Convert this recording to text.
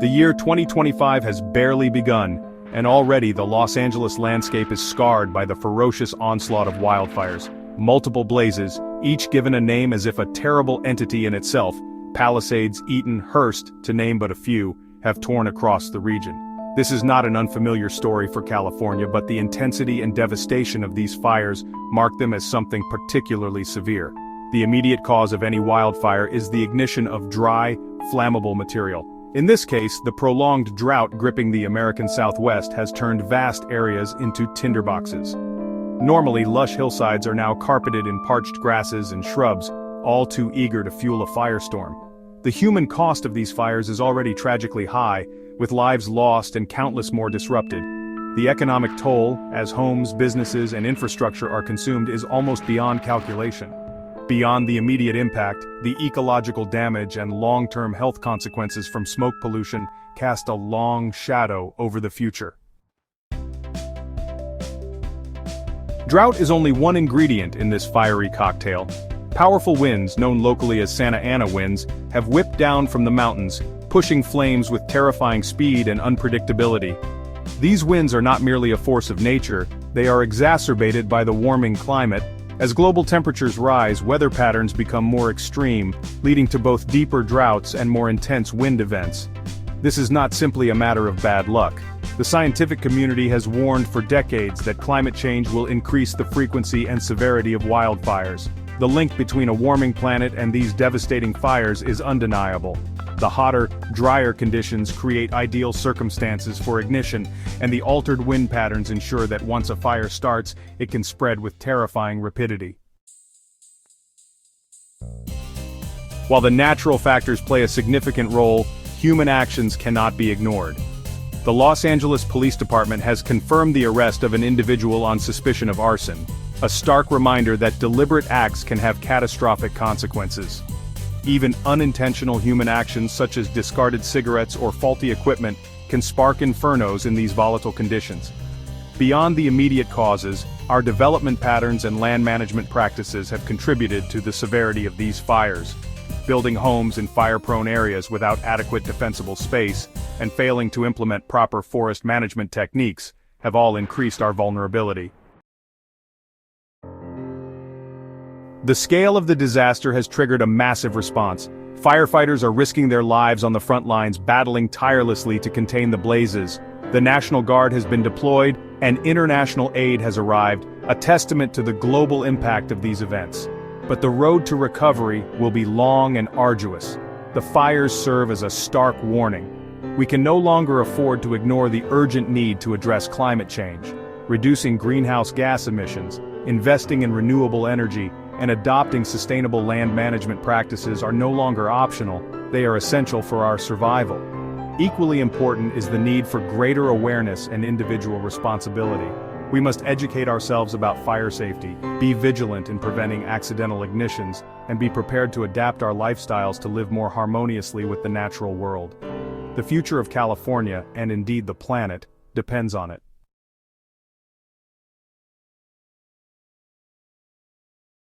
The year 2025 has barely begun, and already the Los Angeles landscape is scarred by the ferocious onslaught of wildfires. Multiple blazes, each given a name as if a terrible entity in itself, Palisades, Eaton, Hearst, to name but a few, have torn across the region. This is not an unfamiliar story for California, but the intensity and devastation of these fires mark them as something particularly severe. The immediate cause of any wildfire is the ignition of dry, flammable material. In this case, the prolonged drought gripping the American Southwest has turned vast areas into tinderboxes. Normally, lush hillsides are now carpeted in parched grasses and shrubs, all too eager to fuel a firestorm. The human cost of these fires is already tragically high, with lives lost and countless more disrupted. The economic toll, as homes, businesses, and infrastructure are consumed, is almost beyond calculation. Beyond the immediate impact, the ecological damage and long-term health consequences from smoke pollution cast a long shadow over the future. Drought is only one ingredient in this fiery cocktail. Powerful winds, known locally as Santa Ana winds, have whipped down from the mountains, pushing flames with terrifying speed and unpredictability. These winds are not merely a force of nature, they are exacerbated by the warming climate. As global temperatures rise, weather patterns become more extreme, leading to both deeper droughts and more intense wind events. This is not simply a matter of bad luck. The scientific community has warned for decades that climate change will increase the frequency and severity of wildfires. The link between a warming planet and these devastating fires is undeniable. The hotter, drier conditions create ideal circumstances for ignition, and the altered wind patterns ensure that once a fire starts, it can spread with terrifying rapidity. While the natural factors play a significant role, human actions cannot be ignored. The Los Angeles Police Department has confirmed the arrest of an individual on suspicion of arson, a stark reminder that deliberate acts can have catastrophic consequences. Even unintentional human actions such as discarded cigarettes or faulty equipment can spark infernos in these volatile conditions. Beyond the immediate causes, our development patterns and land management practices have contributed to the severity of these fires. Building homes in fire-prone areas without adequate defensible space, and failing to implement proper forest management techniques, have all increased our vulnerability. The scale of the disaster has triggered a massive response. Firefighters are risking their lives on the front lines, battling tirelessly to contain the blazes. The National Guard has been deployed, and international aid has arrived, a testament to the global impact of these events. But the road to recovery will be long and arduous. The fires serve as a stark warning. We can no longer afford to ignore the urgent need to address climate change. Reducing greenhouse gas emissions, investing in renewable energy, and adopting sustainable land management practices are no longer optional, they are essential for our survival. Equally important is the need for greater awareness and individual responsibility. We must educate ourselves about fire safety, be vigilant in preventing accidental ignitions, and be prepared to adapt our lifestyles to live more harmoniously with the natural world. The future of California, and indeed the planet, depends on it.